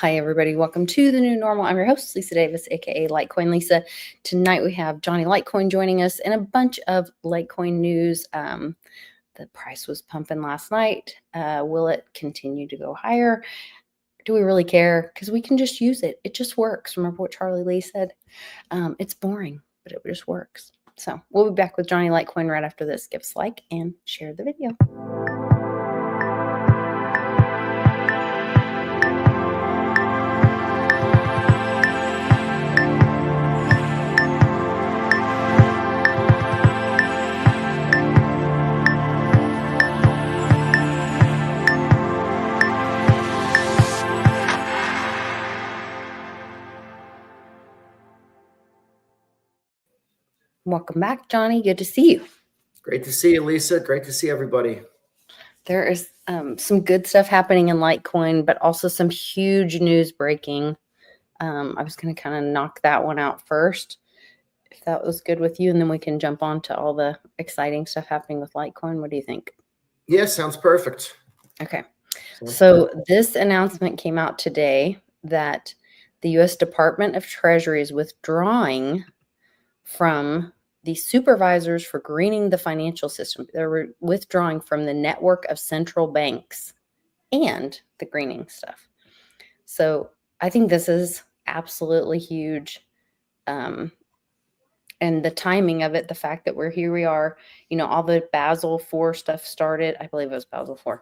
Hi, everybody. Welcome to the new normal. I'm your host, Lisa Davis, aka Litecoin Lisa. Tonight we have Johnny Litecoin joining us and a bunch of Litecoin news. The price was pumping last night. Will it continue to go higher? Do we really care? Because we can just use it. It just works. Remember what Charlie Lee said? It's boring, but it just works. So we'll be back with Johnny Litecoin right after this. Give us a like and share the video. Welcome back, Johnny. Good to see you. Great to see you, Lisa. Great to see everybody. There is some good stuff happening in Litecoin, but also some huge news breaking. I was going to kind of knock that one out first, if that was good with you, and then we can jump on to all the exciting stuff happening with Litecoin. What do you think? Yeah, sounds perfect. Okay. So this announcement came out today that the U.S. Department of Treasury is withdrawing from the supervisors for greening the financial system. They're withdrawing from the network of central banks and the greening stuff. So I think this is absolutely huge. And the timing of it, the fact that we are, all the Basel IV stuff started, I believe it was Basel IV,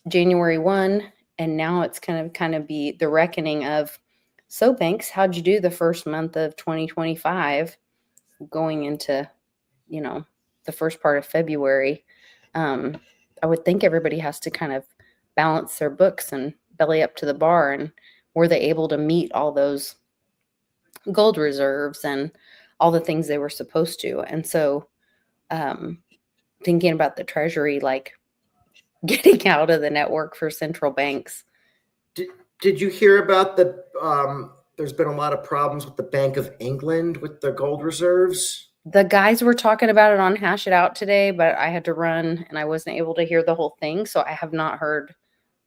January 1, and now it's kind of be the reckoning of, so banks, how'd you do the first month of 2025 going into, the first part of February? I would think everybody has to kind of balance their books and belly up to the bar, and were they able to meet all those gold reserves and all the things they were supposed to? And so thinking about the Treasury, like getting out of the network for central banks. Did you hear about there's been a lot of problems with the Bank of England with their gold reserves? The guys were talking about it on Hash It Out today, but I had to run and I wasn't able to hear the whole thing. So I have not heard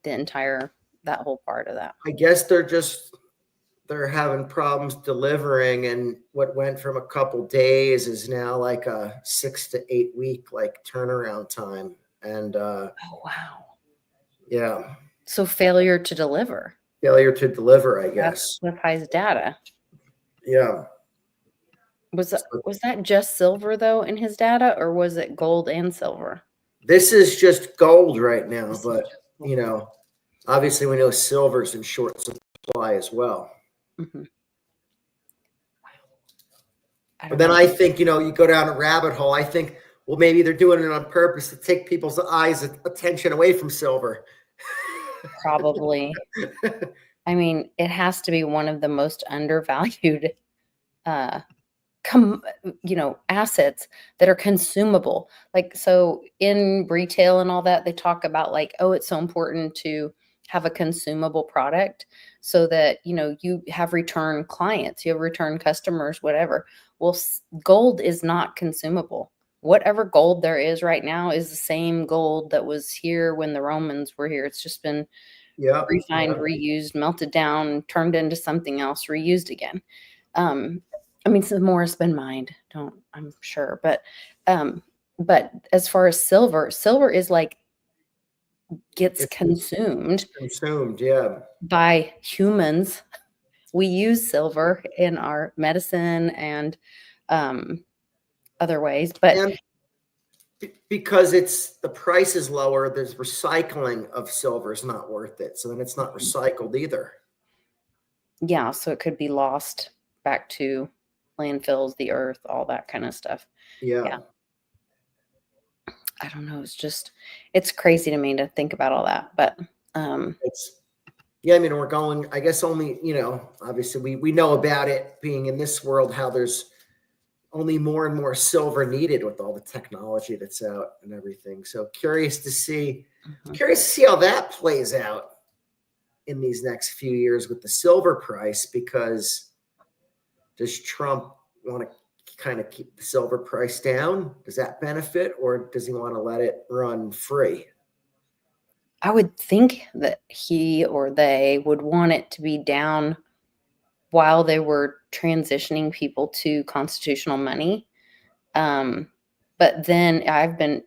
that whole part of that. I guess they're having problems delivering, and what went from a couple days is now like a 6 to 8 week turnaround time. And oh wow. Yeah. So failure to deliver, I guess. That's with High's data. Yeah. Was that just silver though in his data, or was it gold and silver? This is just gold right now, but obviously we know silver's in short supply as well. Mm-hmm. But then I think, you go down a rabbit hole. I think, well, maybe they're doing it on purpose to take people's attention away from silver. Probably. I mean, it has to be one of the most undervalued assets that are consumable. Like, so in retail and all that, they talk about like, oh, it's so important to have a consumable product so that, you have return clients, you have return customers, whatever. Well, gold is not consumable. Whatever gold there is right now is the same gold that was here when the Romans were here. It's just been refined, reused, melted down, turned into something else, reused again. I mean, some more has been mined, I'm sure. But as far as silver is like gets consumed, yeah, by humans. We use silver in our medicine and other ways, but and because the price is lower, there's recycling of silver is not worth it. So then it's not recycled either. Yeah, so it could be lost back to landfills, the earth, all that kind of stuff. Yeah. I don't know. It's crazy to me to think about all that, but I mean, we're going, I guess only, obviously we know about it being in this world, how there's only more and more silver needed with all the technology that's out and everything. So curious to see how that plays out in these next few years with the silver price, because does Trump want to kind of keep the silver price down? Does that benefit, or does he want to let it run free? I would think that he or they would want it to be down while they were transitioning people to constitutional money. But then I've been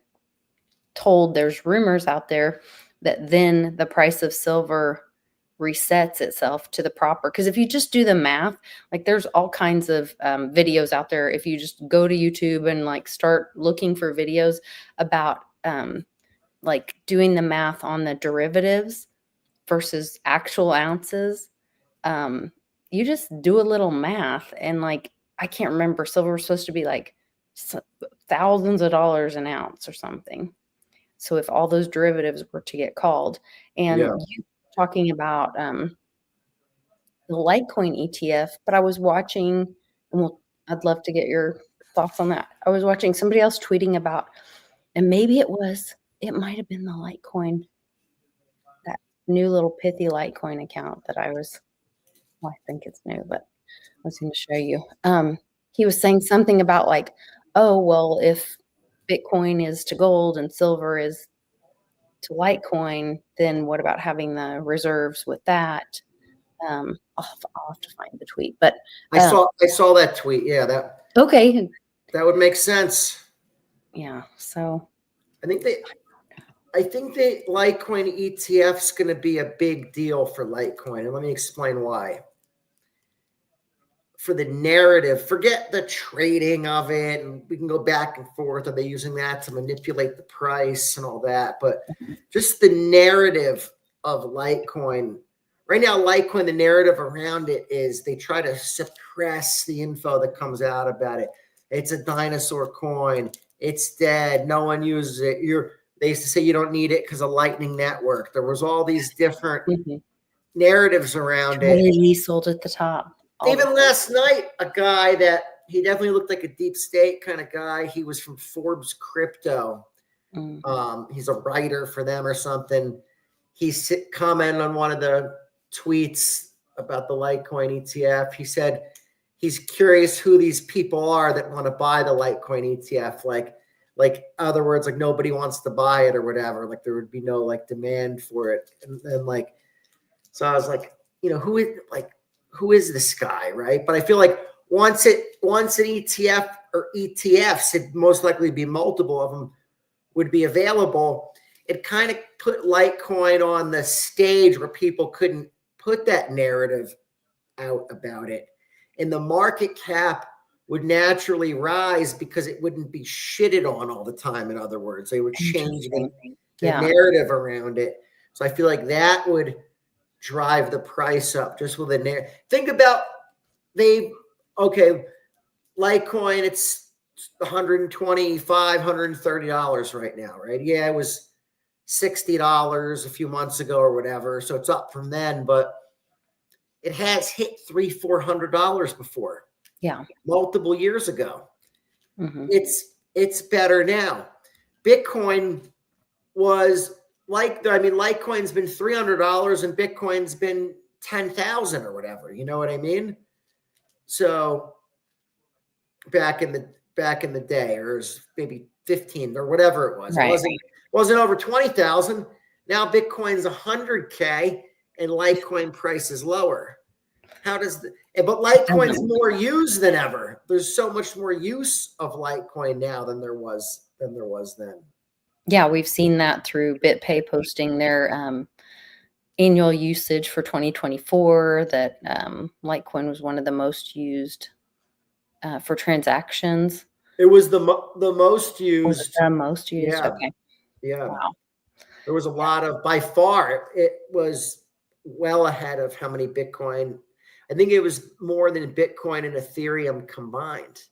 told there's rumors out there that then the price of silver resets itself to the proper. Because if you just do the math, like there's all kinds of videos out there. If you just go to YouTube and like start looking for videos about like doing the math on the derivatives versus actual ounces, you just do a little math and like I can't remember, silver was supposed to be like thousands of dollars an ounce or something. So if all those derivatives were to get called, Yeah. and you talking about the Litecoin ETF, but I was watching, and I'd love to get your thoughts on that. I was watching somebody else tweeting about, and maybe it might have been the Litecoin, that new little pithy Litecoin account that well, I think it's new, but I was going to show you. He was saying something about like, oh, well, if Bitcoin is to gold and silver is to Litecoin, then what about having the reserves with that? I'll have to find the tweet, but I saw that tweet. Yeah, okay, that would make sense. yeah. So I think the Litecoin ETF is going to be a big deal for Litecoin, and let me explain why. For the narrative, forget the trading of it, and we can go back and forth. Are they using that to manipulate the price and all that? But just the narrative of Litecoin. Right now, Litecoin, the narrative around it is they try to suppress the info that comes out about it. It's a dinosaur coin. It's dead. No one uses it. They used to say you don't need it because of Lightning Network. There was all these different narratives around it. Really sold at the top. Even last night, a guy that he definitely looked like a deep state kind of guy. He was from Forbes Crypto. He's a writer for them or something. He commented on one of the tweets about the Litecoin ETF. He said he's curious who these people are that want to buy the Litecoin ETF. Like other words, like nobody wants to buy it or whatever. Like there would be no like demand for it. And like, so I was like, who is this guy, right? But I feel like once an ETF or ETFs, it'd most likely be multiple of them, would be available, it kind of put Litecoin on the stage where people couldn't put that narrative out about it. And the market cap would naturally rise because it wouldn't be shitted on all the time. In other words, they would change the narrative around it. So I feel like that would drive the price up just with a narrative. Think about Litecoin, it's $125, $130 right now, right? Yeah, it was $60 a few months ago or whatever. So it's up from then, but it has hit $300-$400 before. Yeah. Multiple years ago. It's better now. Bitcoin was Litecoin's been $300 and Bitcoin's been 10,000 or whatever. You know what I mean? So back in the day, or it was maybe 15 or whatever it was. Right. It wasn't over 20,000. Now Bitcoin's 100K and Litecoin price is lower. But Litecoin's more used than ever. There's so much more use of Litecoin now than there was then. Yeah, we've seen that through BitPay posting their annual usage for 2024, that Litecoin was one of the most used for transactions. It was the most used. Was it the most used? Yeah. Okay. Yeah. Wow. There was a lot of, by far, it was well ahead of how many Bitcoin. I think it was more than Bitcoin and Ethereum combined.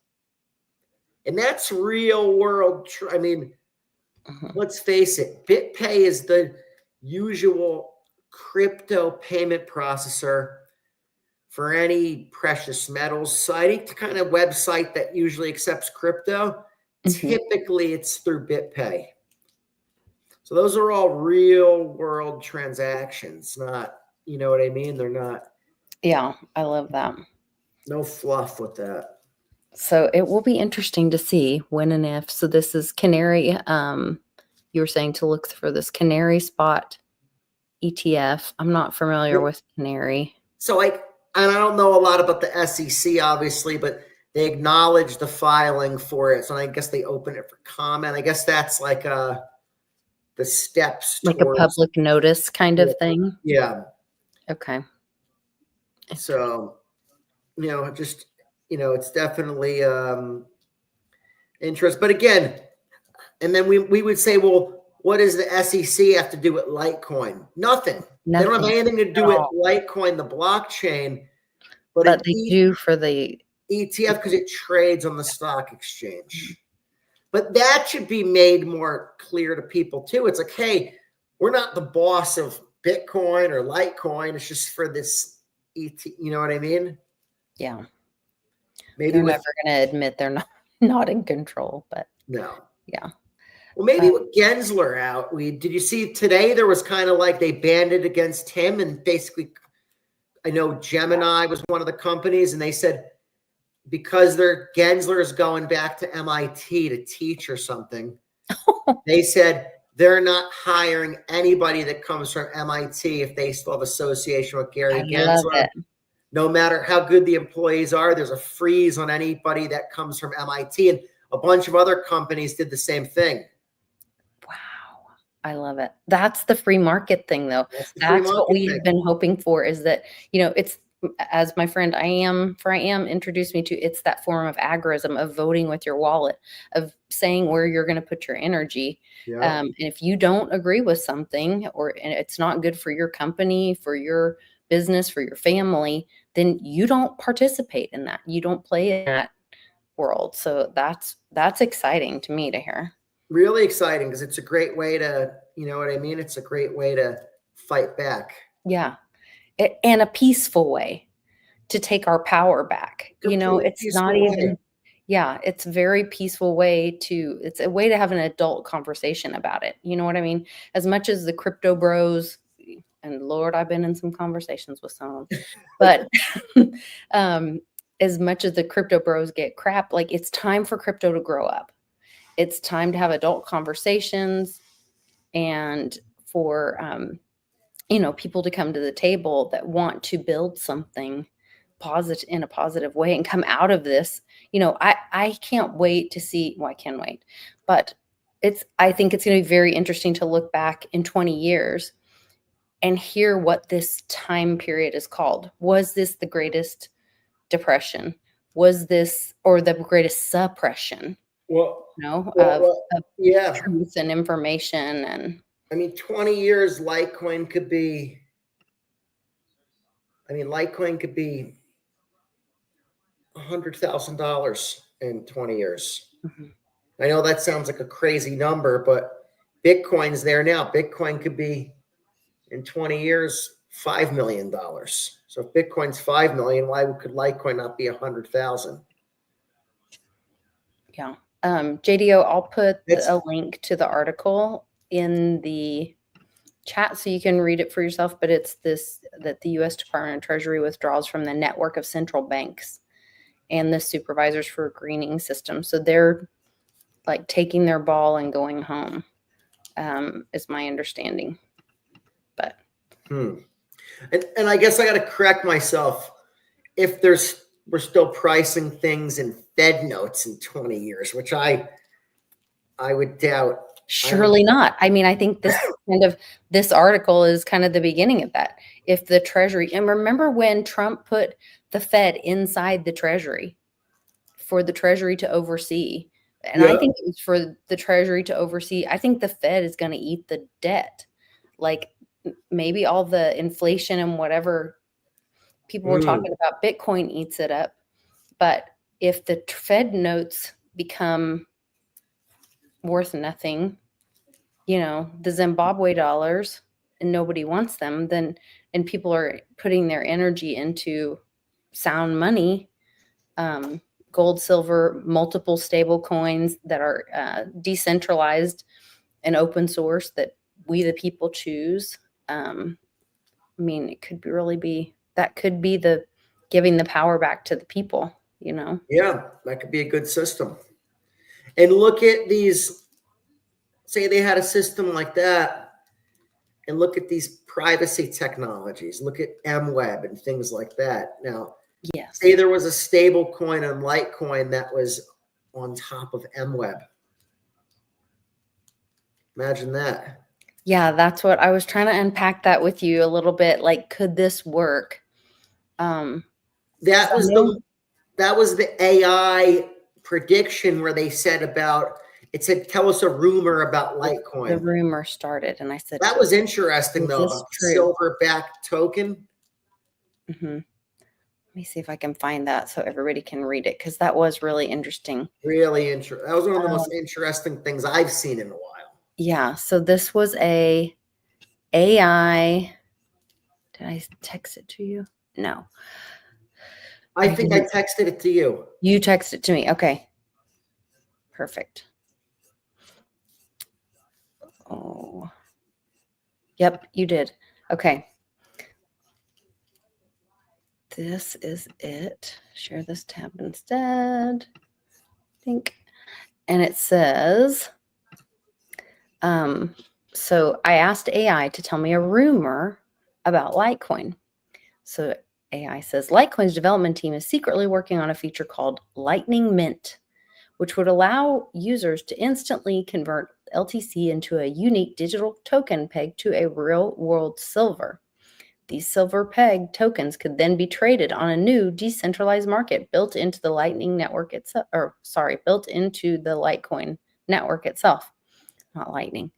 And that's real world. Let's face it. BitPay is the usual crypto payment processor for any precious metals site, any kind of website that usually accepts crypto. Typically, it's through BitPay. So those are all real world transactions, not, you know what I mean? They're not. Yeah, I love that. No fluff with that. So it will be interesting to see when and if. So this is Canary. You were saying to look for this Canary spot ETF. I'm not familiar with Canary. So and I don't know a lot about the SEC, obviously, but they acknowledge the filing for it. So I guess they open it for comment. I guess that's like the steps Like towards a public notice kind of thing? Yeah. Okay. So, just, it's definitely interest. But again, and then we would say, well, what does the SEC have to do with Litecoin? Nothing. They don't have anything to do with Litecoin, the blockchain, but they do for the ETF because it trades on the stock exchange. But that should be made more clear to people too. It's like, hey, we're not the boss of Bitcoin or Litecoin. It's just for this ET. You know what I mean? Yeah. Maybe they're never going to admit they're not in control, but no. Yeah. Well, maybe with Gensler out, did you see today there was kind of like they banded against him, and basically, I know Gemini was one of the companies, and they said because Gensler is going back to MIT to teach or something, they said they're not hiring anybody that comes from MIT if they still have association with Gary Gensler. No matter how good the employees are, there's a freeze on anybody that comes from MIT, and a bunch of other companies did the same thing. Wow. I love it. That's the free market thing, though. That's what we've been hoping for, is that, it's, as my friend I am introduced me to, it's that form of agorism, of voting with your wallet, of saying where you're going to put your energy. Yeah. And if you don't agree with something, and it's not good for your company, for your business, for your family, then you don't participate in that. You don't play in that world. So that's exciting to me to hear. Really exciting, because it's a great way to, you know what I mean? It's a great way to fight back. Yeah. And a peaceful way to take our power back. It's not even, it's a very peaceful way it's a way to have an adult conversation about it. You know what I mean? As much as the crypto bros, and Lord, I've been in some conversations with some of them, but as much as the crypto bros get crap, like, it's time for crypto to grow up. It's time to have adult conversations, and for, people to come to the table that want to build something positive, in a positive way, and come out of this. I can't wait to see, well, I can wait, but I think it's going to be very interesting to look back in 20 years and hear what this time period is called. Was this the greatest depression? Was this, or the greatest suppression? Well, of truth and information. And I mean, 20 years, Litecoin could be $100,000 in 20 years. Mm-hmm. I know that sounds like a crazy number, but Bitcoin's there now. Bitcoin could be, in 20 years, $5 million. So if Bitcoin's 5 million, why could Litecoin not be 100,000? Yeah. JDO, I'll put a link to the article in the chat so you can read it for yourself, but it's that the U.S. Department of Treasury withdraws from the network of central banks and the supervisors for greening systems. So they're like taking their ball and going home, is my understanding. But and I guess I got to correct myself. If we're still pricing things in Fed notes in 20 years, which I would doubt. Surely not. I mean, I think this article is kind of the beginning of that. If the Treasury, and remember when Trump put the Fed inside the Treasury for the Treasury to oversee, and I think it was for the Treasury to oversee. I think the Fed is going to eat the debt. Like, maybe all the inflation and whatever people were talking about, Bitcoin eats it up. But if the Fed notes become worth nothing, the Zimbabwe dollars, and nobody wants them, then, and people are putting their energy into sound money, gold, silver, multiple stable coins that are decentralized and open source that we the people choose. I mean, it could that could be the giving the power back to the people, Yeah, that could be a good system. And look at these, say they had a system like that, and look at these privacy technologies. Look at MWeb and things like that. Now, Yes. say there was a stable coin on Litecoin that was on top of MWeb. Imagine that. Yeah, that's what I was trying to unpack that with you a little bit. Like, could this work? That was the AI prediction where they said about, it said, tell us a rumor about Litecoin. The rumor started, and I said, that was interesting though, this about the true? silver-backed token. Let me see if I can find that so everybody can read it, because that was really interesting. Really interesting. That was one of the most interesting things I've seen in a while. Yeah. So this was a AI. Did I text it to you? No. I think I texted it to you. You texted it to me. Okay. Perfect. Oh. Yep, you did. Okay. This is it. Share this tab instead. I think. And it says, so I asked AI to tell me a rumor about Litecoin. So AI says, Litecoin's development team is secretly working on a feature called Lightning Mint, which would allow users to instantly convert LTC into a unique digital token pegged to a real-world silver. These silver peg tokens could then be traded on a new decentralized market built into the Lightning network itself, built into the Litecoin network itself, not Lightning.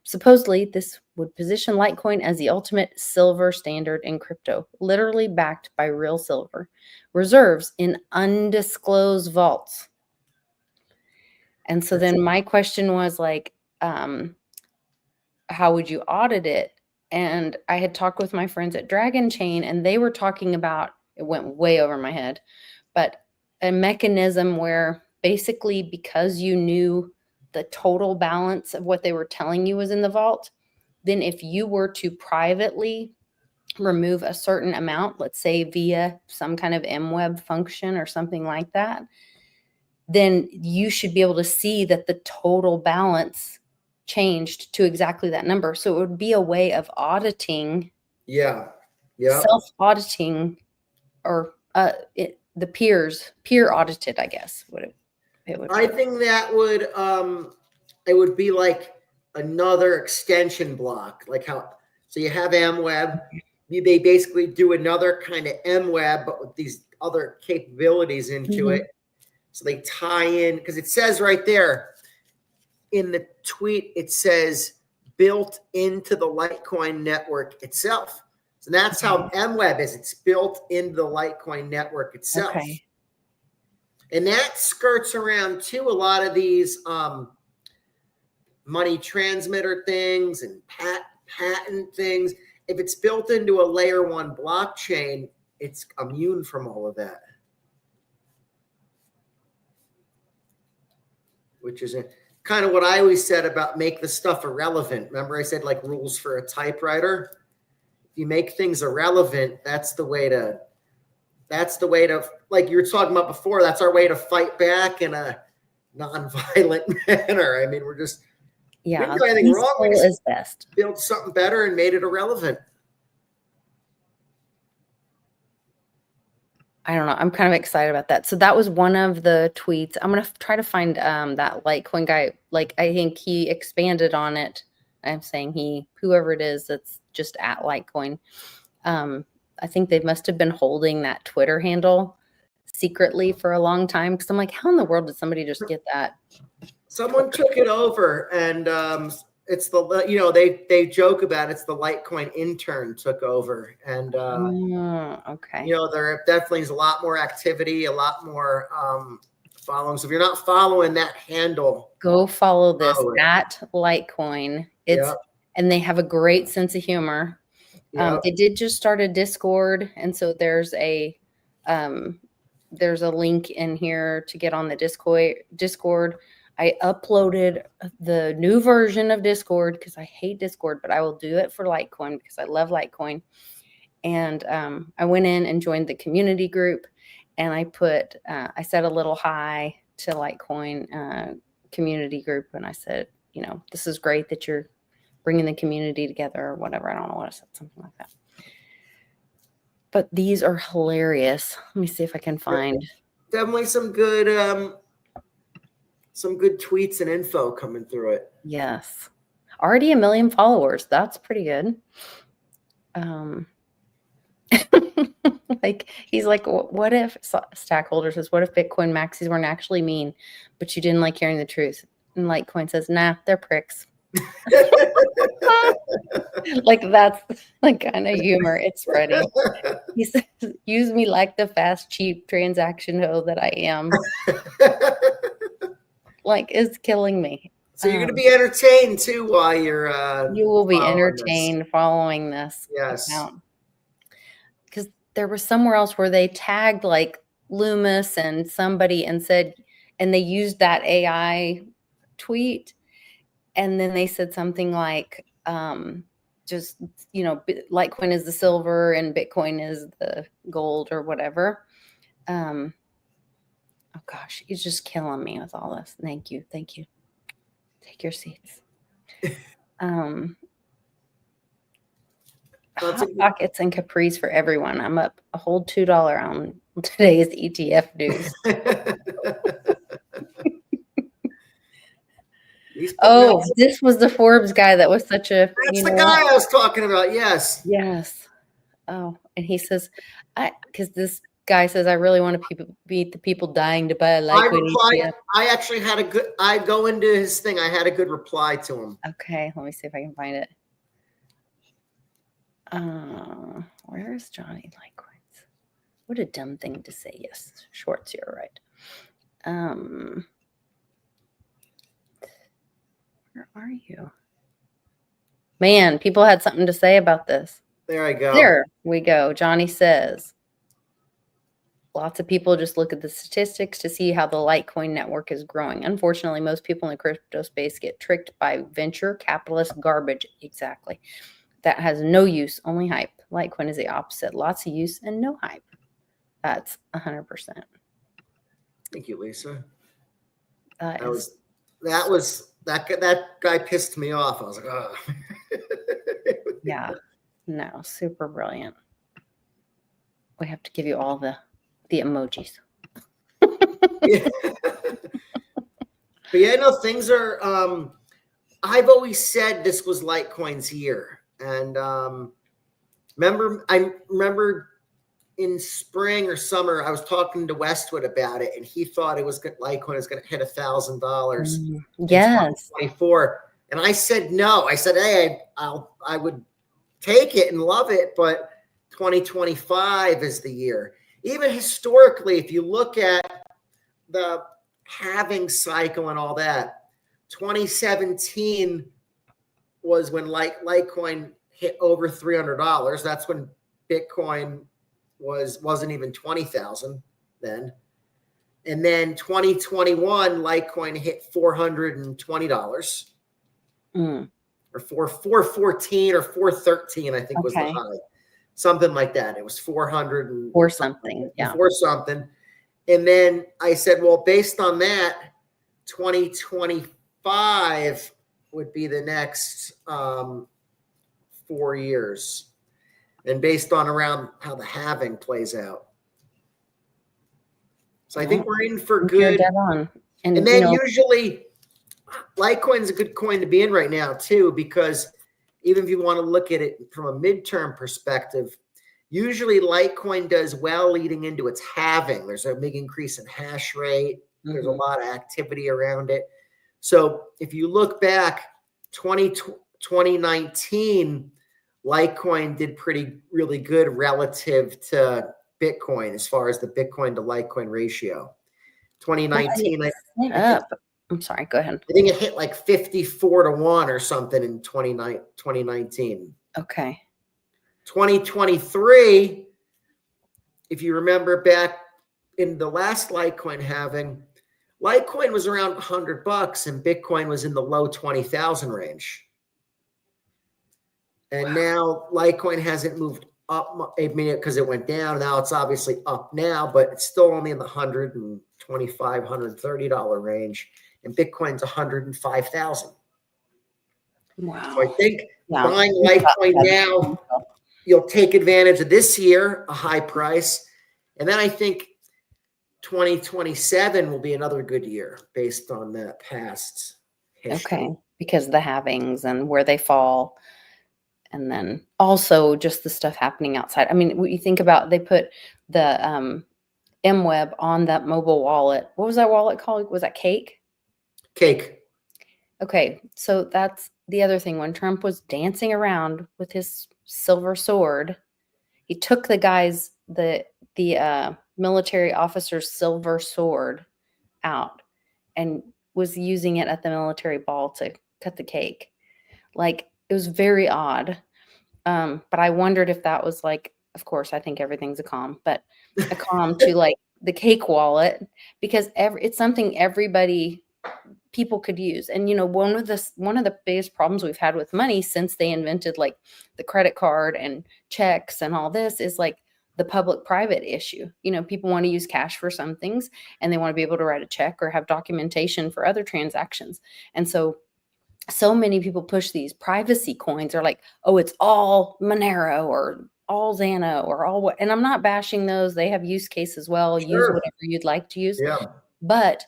Supposedly, this would position Litecoin as the ultimate silver standard in crypto, literally backed by real silver, reserves in undisclosed vaults. And so then my question was like, how would you audit it? And I had talked with my friends at Dragon Chain, and they were talking about, it went way over my head, but a mechanism where basically, because you knew the total balance of what they were telling you was in the vault, then if you were to privately remove a certain amount, let's say via some kind of MWeb function or something like that, then you should be able to see that the total balance changed to exactly that number. So it would be a way of auditing, self-auditing, or the peer audited, I guess. I think that would it would be like another extension block, like how, so you have MWeb, they basically do another kind of MWeb, but with these other capabilities into it. So they tie in, because it says right there in the tweet, it says built into the Litecoin network itself. So that's how MWeb is. It's built into the Litecoin network itself. Okay. And that skirts around too a lot of these money transmitter things and patent things. If it's built into a layer 1 blockchain, it's immune from all of that. Which is kind of what I always said about make the stuff irrelevant. Remember I said like rules for a typewriter? If you make things irrelevant, that's the way to, like you were talking about before, that's our way to fight back in a non-violent manner. I mean, we're just, we didn't do anything wrong. We just is best. Built something better and made it irrelevant. I don't know. I'm kind of excited about that. So that was one of the tweets. I'm going to try to find that Litecoin guy. Like, I think he expanded on it. I'm saying whoever it is that's just at Litecoin. I think they must have been holding that Twitter handle secretly for a long time. Because I'm like, how in the world did somebody just get that? Someone took it over, and it's the, you know, they joke about it's the Litecoin intern took over, and okay, you know, there definitely is a lot more activity, a lot more following. So if you're not following that handle, go follow this at Litecoin. And they have a great sense of humor. They did just start a Discord, and so there's a link in here to get on the Discord. I uploaded the new version of Discord because I hate Discord, but I will do it for Litecoin because I love Litecoin. And I went in and joined the community group, and I said a little hi to Litecoin community group, and I said, you know, this is great that you're bringing the community together or whatever. I don't know what I said, something like that. But these are hilarious. Let me see if I can find. Definitely some good tweets and info coming through it. Yes. Already 1 million followers. That's pretty good. Like, he's like, what if, Stackholder says, what if Bitcoin maxis weren't actually mean, but you didn't like hearing the truth? And Litecoin says, nah, they're pricks. Like, that's like kind of humor. It's funny. He says, use me like the fast, cheap transaction hoe that I am. Like, it's killing me. So you're going to be entertained too while you're you will be entertained following this account. Because there was somewhere else where they tagged like Loomis and somebody and said, and they used that AI tweet, and then they said something like, just, you know, Litecoin is the silver and Bitcoin is the gold or whatever. Oh gosh, he's just killing me with all this. Thank you. Take your seats. Hot pockets and capris for everyone. I'm up a whole $2 on today's ETF news. Oh, this was the Forbes guy that was such a. That's the guy I was talking about. Yes. Yes. Oh, and he says, because this guy says, I really want to beat the people dying to buy a Litecoin ETF. I actually had a good. I go into his thing. I had a good reply to him. Okay, let me see if I can find it. Where is Johnny Litecoins? What a dumb thing to say. Yes, Schwartz, you're right. Where are you? Man, people had something to say about this. There I go. There we go. Johnny says, lots of people just look at the statistics to see how the Litecoin network is growing. Unfortunately, most people in the crypto space get tricked by venture capitalist garbage. Exactly. That has no use, only hype. Litecoin is the opposite. Lots of use and no hype. That's 100%. Thank you, Lisa. That guy pissed me off. I was like, oh. Yeah. No, super brilliant. We have to give you all the emojis. Yeah. But yeah, no, things are I've always said this was Litecoin's year. And I remember in spring or summer, I was talking to Westwood about it, and he thought Litecoin was going to hit $1,000. Yes. 2024. And I said no. I said, hey, I would take it and love it, but 2025 is the year. Even historically, if you look at the halving cycle and all that, 2017 was when Litecoin hit over $300. That's when Bitcoin wasn't even 20,000 then. And then 2021, Litecoin hit $420. Or 414 or 413, I think was the high. Something like that. It was 400 or something. Yeah. Or something. And then I said, well, based on that, 2025 would be the next 4 years. And based on around how the halving plays out. So I think we're in for good. And then usually Litecoin's a good coin to be in right now too, because even if you want to look at it from a midterm perspective, usually Litecoin does well leading into its halving. There's a big increase in hash rate. There's a lot of activity around it. So if you look back, 2019, Litecoin did really good relative to Bitcoin as far as the Bitcoin to Litecoin ratio. 2019, I'm sorry, go ahead. I think it hit like 54-1 or something in 2019. Okay. 2023, if you remember back in the last Litecoin halving, Litecoin was around $100 and Bitcoin was in the low 20,000 range. And now Litecoin hasn't moved up, I mean, because it went down. Now it's obviously up now, but it's still only in the $125, $130 range. And Bitcoin's 105,000. So I Wow. think Yeah. buying We've got Litecoin that now, info. you'll take advantage of this year, a high price. And then I think 2027 will be another good year based on that past history. Okay. Because the halvings and where they fall. And then also just the stuff happening outside. I mean, you think about they put the MWeb on that mobile wallet. What was that wallet called? Was that Cake? Cake. Okay, so that's the other thing. When Trump was dancing around with his silver sword, he took the military officer's silver sword out and was using it at the military ball to cut the cake. Like, it was very odd. But I wondered if that was like, of course, I think everything's a calm, but a calm to like the cake wallet because it's something people could use. And one of the biggest problems we've had with money since they invented like the credit card and checks and all this is like the public private issue. People want to use cash for some things and they want to be able to write a check or have documentation for other transactions. And so many people push these privacy coins are like, oh, it's all Monero or all Xana or all what. And I'm not bashing those. They have use case as well. Use Sure. whatever you'd like to use. Yeah. But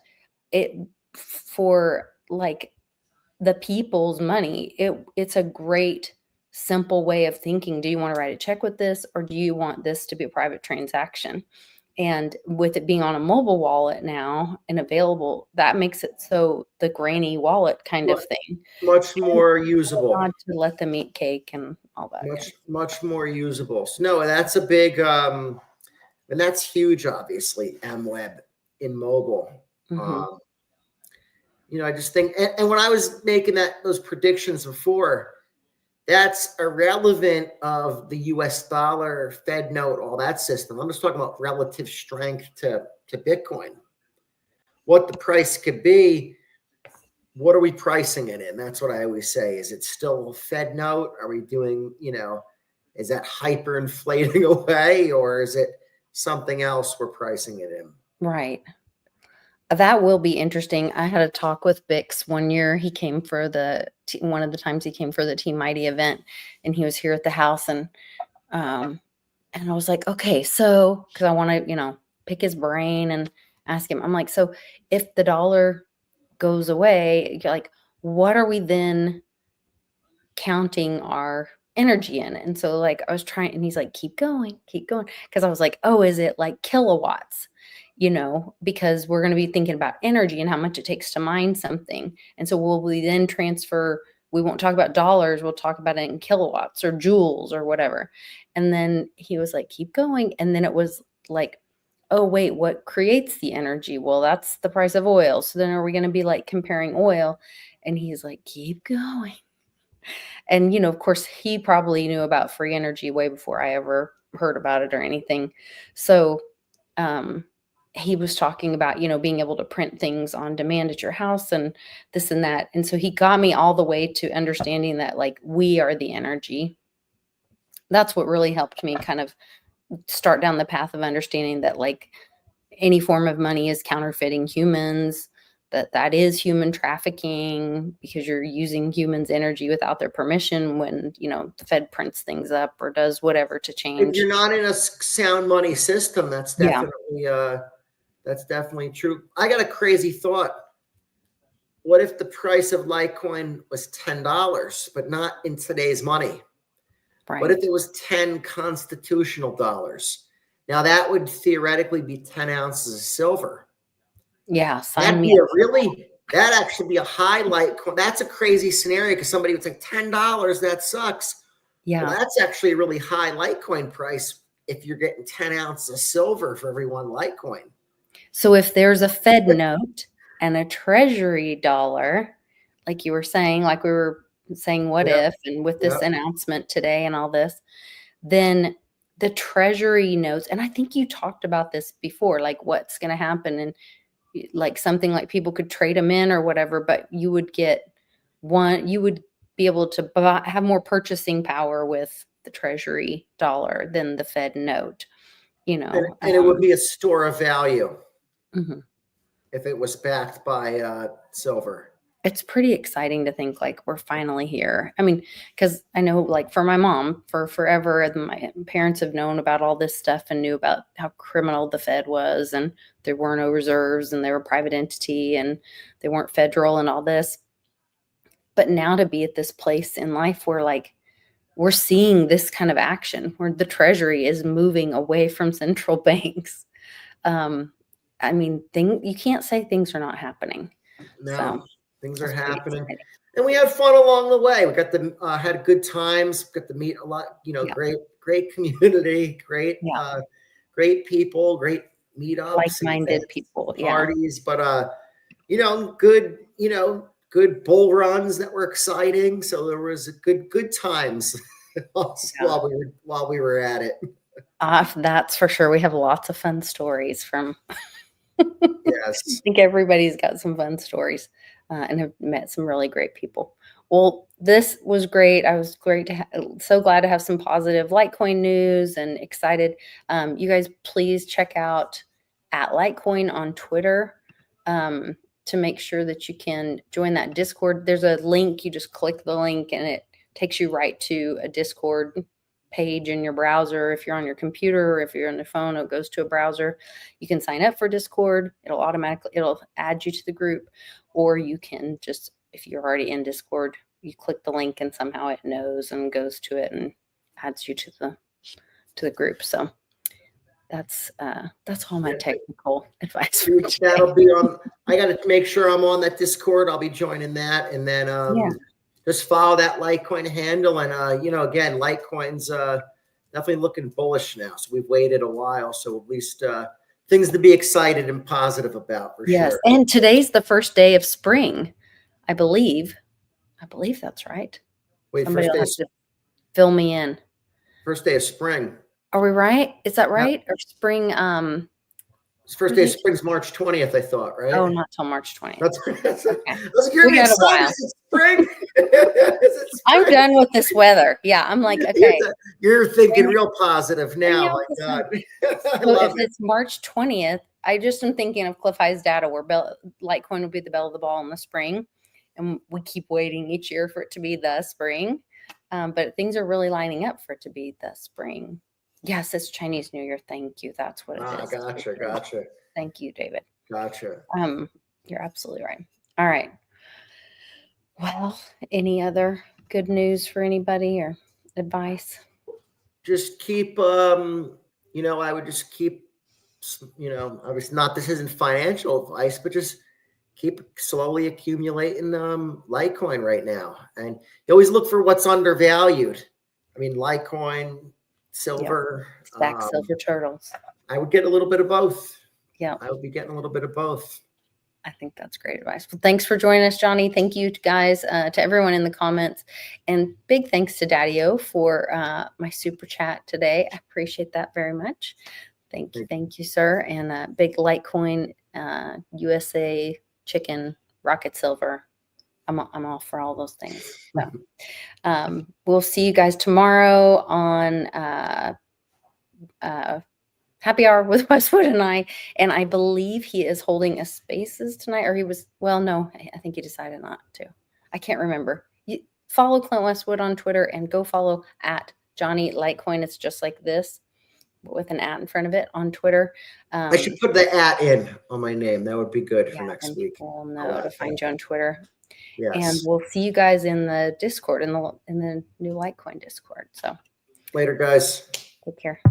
it for like the people's money, it's a great simple way of thinking. Do you want to write a check with this or do you want this to be a private transaction? And with it being on a mobile wallet now and available, that makes it so the granny wallet kind of thing. Much more And usable. God to let them eat cake and all that. Much more usable. So no, that's a big and that's huge, obviously, MWeb in mobile. Mm-hmm. I just think, and when I was making those predictions before, that's irrelevant of the US dollar, Fed note, all that system. I'm just talking about relative strength to Bitcoin. What the price could be, what are we pricing it in? That's what I always say. Is it still a Fed note? Are we doing, is that hyperinflating away or is it something else we're pricing it in? Right. That will be interesting. I had a talk with Bix one year. He came for one of the times he came for the Team Mighty event, and he was here at the house, and I was like, okay, so because I want to, pick his brain and ask him. I'm like, so if the dollar goes away, like, what are we then counting our energy in? And so like I was trying, and he's like, keep going, because I was like, oh, is it like kilowatts? Because we're going to be thinking about energy and how much it takes to mine something. And so will we then we won't talk about dollars, we'll talk about it in kilowatts or joules or whatever. And then he was like, keep going. And then it was like, oh wait, what creates the energy? Well, that's the price of oil. So then are we going to be like comparing oil? And he's like, keep going. And, of course, he probably knew about free energy way before I ever heard about it or anything. So he was talking about, being able to print things on demand at your house and this and that. And so he got me all the way to understanding that, like, we are the energy. That's what really helped me kind of start down the path of understanding that, like, any form of money is counterfeiting humans, that is human trafficking because you're using humans' energy without their permission when, the Fed prints things up or does whatever to If change. you're not in a sound money system, that's Yeah. definitely true. I got a crazy thought. What if the price of Litecoin was $10, but not in today's money? Right. What if it was 10 constitutional dollars? Now that would theoretically be 10 ounces of silver. Yeah. That'd actually be a high Litecoin. That's a crazy scenario because somebody would say $10, that sucks. Yeah. Well, that's actually a really high Litecoin price if you're getting 10 ounces of silver for every one Litecoin. So if there's a Fed note and a Treasury dollar, like you were saying, like we were saying, what if, and with this announcement today and all this, then the Treasury notes, and I think you talked about this before, like what's going to happen, and like something like people could trade them in or whatever, but you would be able to have more purchasing power with the Treasury dollar than the Fed note, And it would be a store of value mm-hmm. if it was backed by silver. it's pretty exciting to think like we're finally here. I mean, because I know like for my mom, for forever, my parents have known about all this stuff and knew about how criminal the Fed was, and there were no reserves and they were a private entity and they weren't federal and all this. But now to be at this place in life where like we're seeing this kind of action where the Treasury is moving away from central banks. I mean, you can't say things are not happening. No, So things are it's pretty happening. exciting. And we had fun along the way. We got the had good times, got to meet a lot, Yeah. great community, great Yeah. great people, great meetups, Like-minded people. Yeah. parties, but good, good bull runs that were exciting. So there was a good times while we were at it. That's for sure. We have lots of fun stories from. Yes. I think everybody's got some fun stories and have met some really great people. Well, this was great. I was so glad to have some positive Litecoin news and excited. You guys, please check out at Litecoin on Twitter to make sure that you can join that Discord. There's a link. You just click the link and it takes you right to a Discord page in your browser. If you're on your computer or if you're on the phone, it goes to a browser. You can sign up for Discord. It'll add you to the group, or you can just, if you're already in Discord, you click the link and somehow it knows and goes to it and adds you to the group. So that's all my technical advice. That'll be on. I got to make sure I'm on that Discord. I'll be joining that, and then just follow that Litecoin handle. And again, Litecoin's definitely looking bullish now. So we've waited a while, so at least things to be excited and positive about for sure. And today's the first day of spring, I believe. I believe that's right. Wait, somebody will have to fill me in. First day of spring. Are we right? Is that right? Or spring? First day of spring's March 20th, I thought, right? Oh, not till March 20th. That's okay. We got a while. Is it spring? I'm done with this weather. Yeah, I'm like, okay. You're thinking real positive now. My God. So if it's March 20th, I just am thinking of Cliff High's data where Litecoin will be the belle of the ball in the spring. And we keep waiting each year for it to be the spring. But things are really lining up for it to be the spring. Yes, it's Chinese New Year. Thank you. That's what it is. Gotcha. Thank you, David. Gotcha. You're absolutely right. All right. Well, any other good news for anybody or advice? Just keep, I would just keep, obviously not, this isn't financial advice, but just keep slowly accumulating Litecoin right now. And you always look for what's undervalued. I mean, Litecoin, silver. Stack silver turtles. I would get a little bit of both. Yeah. I would be getting a little bit of both. I think that's great advice. Well, thanks for joining us, Johnny. Thank you guys, to everyone in the comments. And big thanks to Daddy-O for my super chat today. I appreciate that very much. Thank you, sir. And big Litecoin, USA chicken, rocket silver. I'm all for all those things. So, we'll see you guys tomorrow on Happy Hour with Westwood and I believe he is holding a Spaces tonight, or he was, well, no, I think he decided not to. I can't remember. Follow Clint Westwood on Twitter and go follow at Johnny Litecoin. It's just like this, with an at in front of it on Twitter. I should put the at in on my name. That would be good for next week. People know to find you on Twitter. Yes. And we'll see you guys in the Discord, in the new Litecoin Discord. So later, guys. Take care.